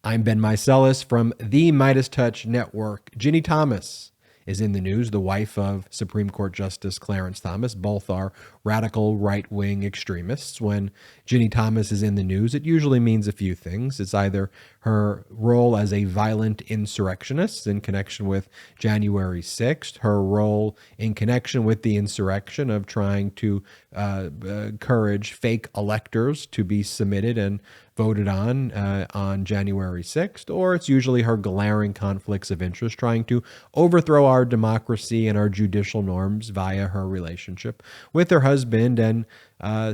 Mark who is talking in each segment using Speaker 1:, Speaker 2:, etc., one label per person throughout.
Speaker 1: I'm Ben Meiselas from the MeidasTouch Network. Ginni Thomas is in the news, the wife of Supreme Court Justice Clarence Thomas. Both are radical right-wing extremists. When Ginni Thomas is in the news, it usually means a few things. It's either her role as a violent insurrectionist in connection with January 6th, her role in connection with the insurrection of trying to encourage fake electors to be submitted and voted on January 6th, or it's usually her glaring conflicts of interest trying to overthrow our democracy and our judicial norms via her relationship with her husband and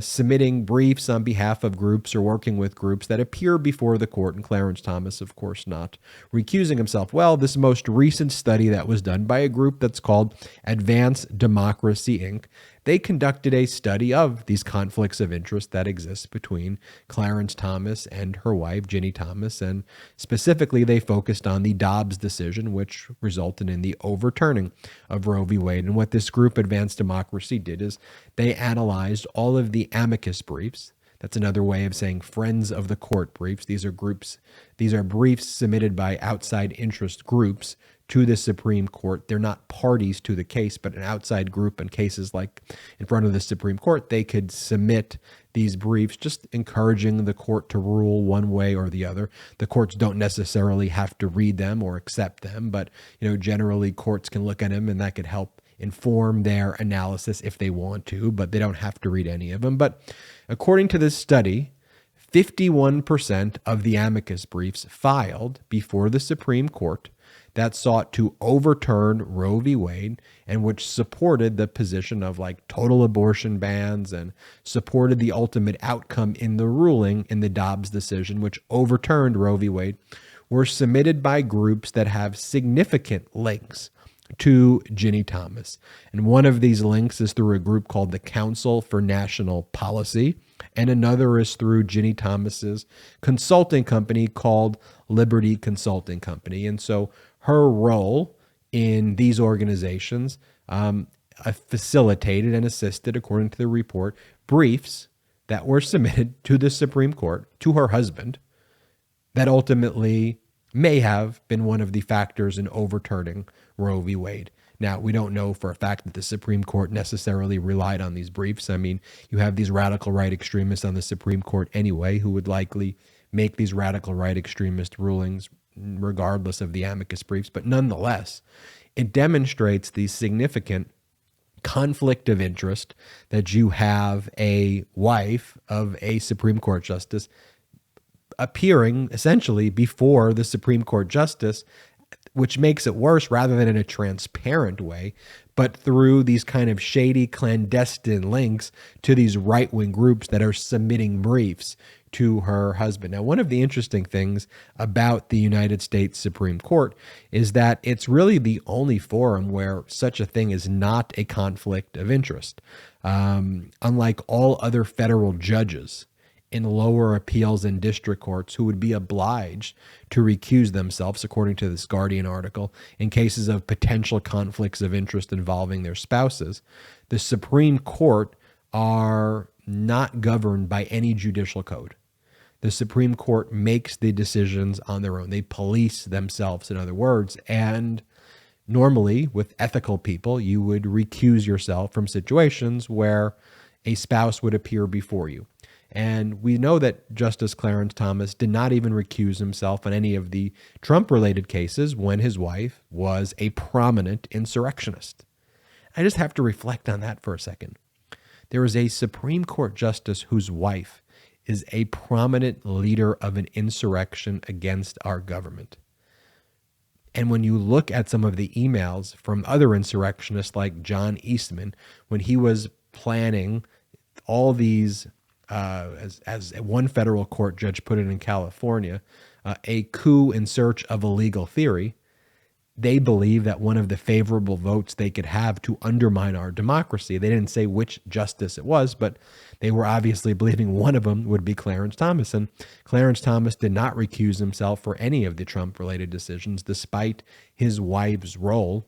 Speaker 1: submitting briefs on behalf of groups or working with groups that appear before the court, and Clarence Thomas, of course, not recusing himself. Well, this most recent study that was done by a group that's called Advanced Democracy, Inc., they conducted a study of these conflicts of interest that exist between Clarence Thomas and her wife, Ginni Thomas, and specifically they focused on the Dobbs decision, which resulted in the overturning of Roe v. Wade. And what this group, Advanced Democracy, did is they analyzed all of the amicus briefs. That's another way of saying friends of the court briefs. These are briefs submitted by outside interest groups to the Supreme Court. They're not parties to the case, but an outside group in cases like in front of the Supreme Court, they could submit these briefs just encouraging the court to rule one way or the other. The courts don't necessarily have to read them or accept them, but generally courts can look at them and that could help inform their analysis if they want to, but they don't have to read any of them. But according to this study, 51% of the amicus briefs filed before the Supreme Court that sought to overturn Roe v. Wade and which supported the position of total abortion bans and supported the ultimate outcome in the ruling in the Dobbs decision, which overturned Roe v. Wade, were submitted by groups that have significant links to Ginni Thomas. And one of these links is through a group called the Council for National Policy, and another is through Ginni Thomas's consulting company called Liberty Consulting Company. And so her role in these organizations facilitated and assisted, according to the report, briefs that were submitted to the Supreme Court, to her husband, that ultimately may have been one of the factors in overturning Roe v. Wade. Now, we don't know for a fact that the Supreme Court necessarily relied on these briefs. I mean, you have these radical right extremists on the Supreme Court anyway who would likely make these radical right extremist rulings regardless of the amicus briefs. But nonetheless, it demonstrates the significant conflict of interest that you have a wife of a Supreme Court justice appearing essentially before the Supreme Court justice, which makes it worse rather than in a transparent way, but through these kind of shady, clandestine links to these right-wing groups that are submitting briefs to her husband. Now, one of the interesting things about the United States Supreme Court is that it's really the only forum where such a thing is not a conflict of interest. Unlike all other federal judges in lower appeals and district courts who would be obliged to recuse themselves, according to this Guardian article, in cases of potential conflicts of interest involving their spouses, the Supreme Court are not governed by any judicial code. The Supreme Court makes the decisions on their own. They police themselves, in other words, and normally with ethical people, you would recuse yourself from situations where a spouse would appear before you. And we know that Justice Clarence Thomas did not even recuse himself on any of the Trump-related cases when his wife was a prominent insurrectionist. I just have to reflect on that for a second. There is a Supreme Court justice whose wife is a prominent leader of an insurrection against our government. And when you look at some of the emails from other insurrectionists like John Eastman, when he was planning all these as one federal court judge put it in California, a coup in search of a legal theory, they believe that one of the favorable votes they could have to undermine our democracy, they didn't say which justice it was, but they were obviously believing one of them would be Clarence Thomas. And Clarence Thomas did not recuse himself for any of the Trump-related decisions, despite his wife's role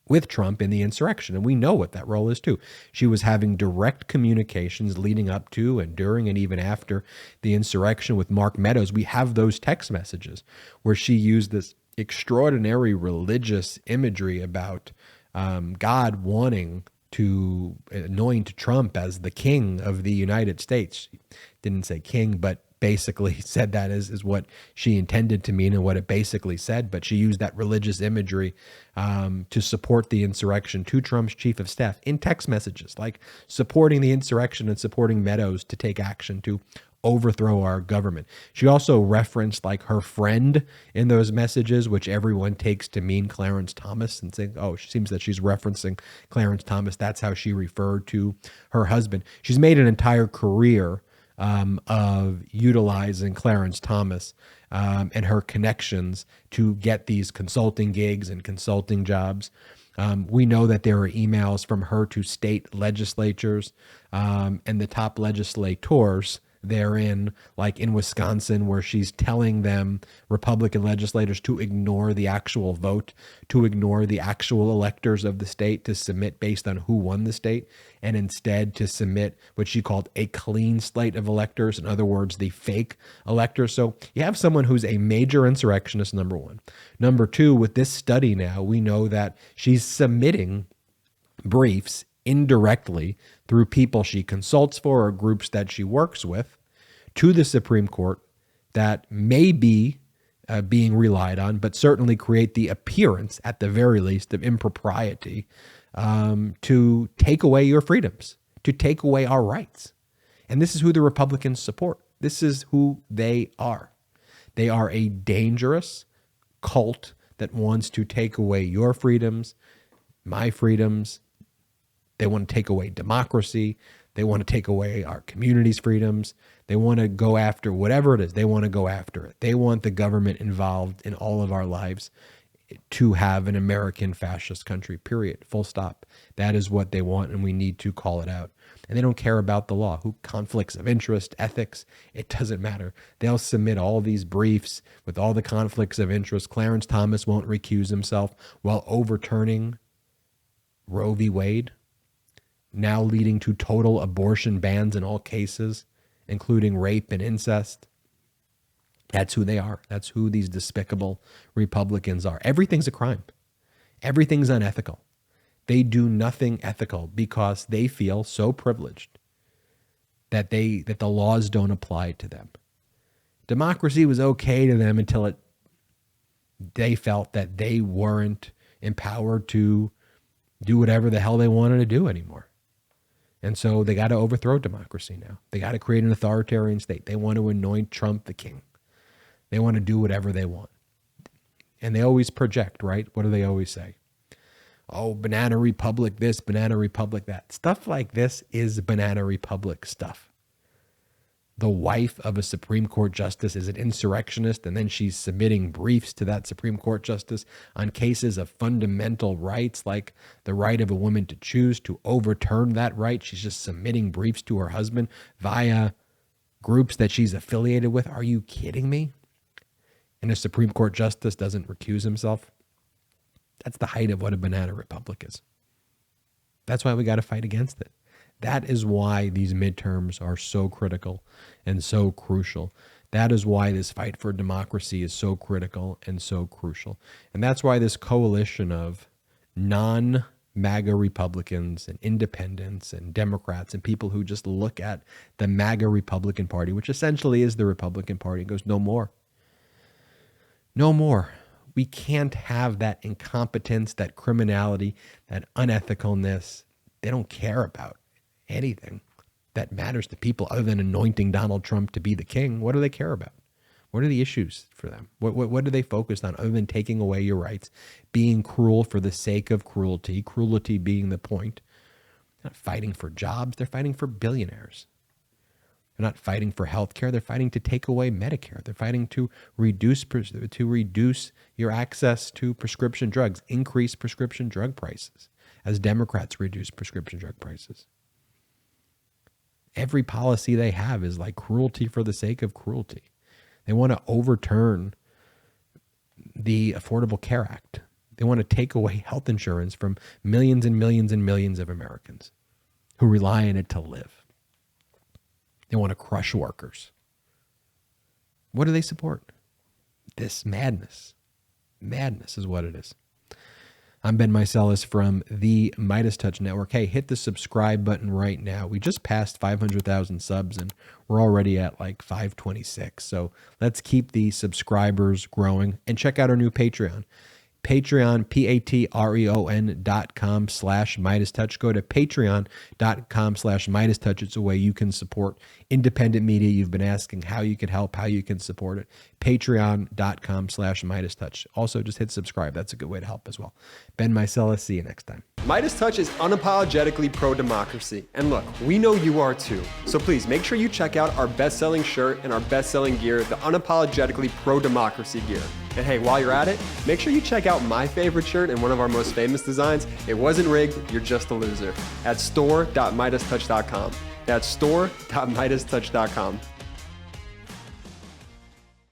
Speaker 1: with Trump in the insurrection. And we know what that role is too. She was having direct communications leading up to and during and even after the insurrection with Mark Meadows. We have those text messages where she used this extraordinary religious imagery about God wanting to anoint Trump as the king of the United States. She didn't say king, but basically said that is what she intended to mean and what it basically said. But she used that religious imagery to support the insurrection to Trump's chief of staff in text messages, like supporting the insurrection and supporting Meadows to take action to overthrow our government. She also referenced like her friend in those messages, which everyone takes to mean Clarence Thomas, and saying, oh, she seems that she's referencing Clarence Thomas. That's how she referred to her husband. She's made an entire career of utilizing Clarence Thomas and her connections to get these consulting gigs and consulting jobs. We know that there are emails from her to state legislatures and the top legislators therein, like in Wisconsin, where she's telling them, Republican legislators, to ignore the actual vote, to ignore the actual electors of the state, to submit based on who won the state, and instead to submit what she called a clean slate of electors, in other words, the fake electors. So you have someone who's a major insurrectionist, number one. Number two, with this study now, we know that she's submitting briefs indirectly through people she consults for or groups that she works with to the Supreme Court that may be being relied on, but certainly create the appearance, at the very least, of impropriety to take away your freedoms, to take away our rights. And this is who the Republicans support. This is who they are. They are a dangerous cult that wants to take away your freedoms, my freedoms. They want to take away democracy. They want to take away our community's freedoms. They want to go after whatever it is. They want to go after it. They want the government involved in all of our lives to have an American fascist country, period, full stop. That is what they want, and we need to call it out. And they don't care about the law, who conflicts of interest, ethics, it doesn't matter. They'll submit all these briefs with all the conflicts of interest. Clarence Thomas won't recuse himself while overturning Roe v. Wade, now leading to total abortion bans in all cases, including rape and incest. That's who they are. That's who these despicable Republicans are. Everything's a crime. Everything's unethical. They do nothing ethical because they feel so privileged that the laws don't apply to them. Democracy was okay to them until they felt that they weren't empowered to do whatever the hell they wanted to do anymore. And so they got to overthrow democracy now. They got to create an authoritarian state. They want to anoint Trump the king. They want to do whatever they want. And they always project, right? What do they always say? Oh, banana republic this, banana republic that. Stuff like this is banana republic stuff. The wife of a Supreme Court justice is an insurrectionist, and then she's submitting briefs to that Supreme Court justice on cases of fundamental rights, like the right of a woman to choose, to overturn that right. She's just submitting briefs to her husband via groups that she's affiliated with. Are you kidding me? And a Supreme Court justice doesn't recuse himself. That's the height of what a banana republic is. That's why we got to fight against it. That is why these midterms are so critical and so crucial. That is why this fight for democracy is so critical and so crucial. And that's why this coalition of non-MAGA Republicans and independents and Democrats and people who just look at the MAGA Republican Party, which essentially is the Republican Party, and goes, no more. No more. We can't have that incompetence, that criminality, that unethicalness. They don't care about anything that matters to people other than anointing Donald Trump to be the king. What do they care about? What are the issues for them? What are they focused on other than taking away your rights, being cruel for the sake of cruelty, cruelty being the point? They're not fighting for jobs. They're fighting for billionaires. They're not fighting for health care. They're fighting to take away Medicare. They're fighting to reduce your access to prescription drugs, increase prescription drug prices, as Democrats reduce prescription drug prices. Every policy they have is like cruelty for the sake of cruelty. They want to overturn the Affordable Care Act. They want to take away health insurance from millions and millions and millions of Americans who rely on it to live. They want to crush workers. What do they support? This madness. Madness is what it is. I'm Ben Meiselas from the MeidasTouch Network. Hey, hit the subscribe button right now. We just passed 500,000 subs and we're already at like 526. So let's keep the subscribers growing and check out our new Patreon. Patreon, patreon.com/MeidasTouch. Go to patreon.com/MeidasTouch. It's a way you can support independent media. You've been asking how you could help, how you can support it. Patreon.com/MeidasTouch. Also, just hit subscribe. That's a good way to help as well. Ben Meiselas, see you next time.
Speaker 2: MeidasTouch is unapologetically pro-democracy. And look, we know you are too. So please make sure you check out our best-selling shirt and our best-selling gear, the unapologetically pro-democracy gear. And hey, while you're at it, make sure you check out my favorite shirt and one of our most famous designs. It wasn't rigged, you're just a loser. At store.meidastouch.com. That's store.meidastouch.com.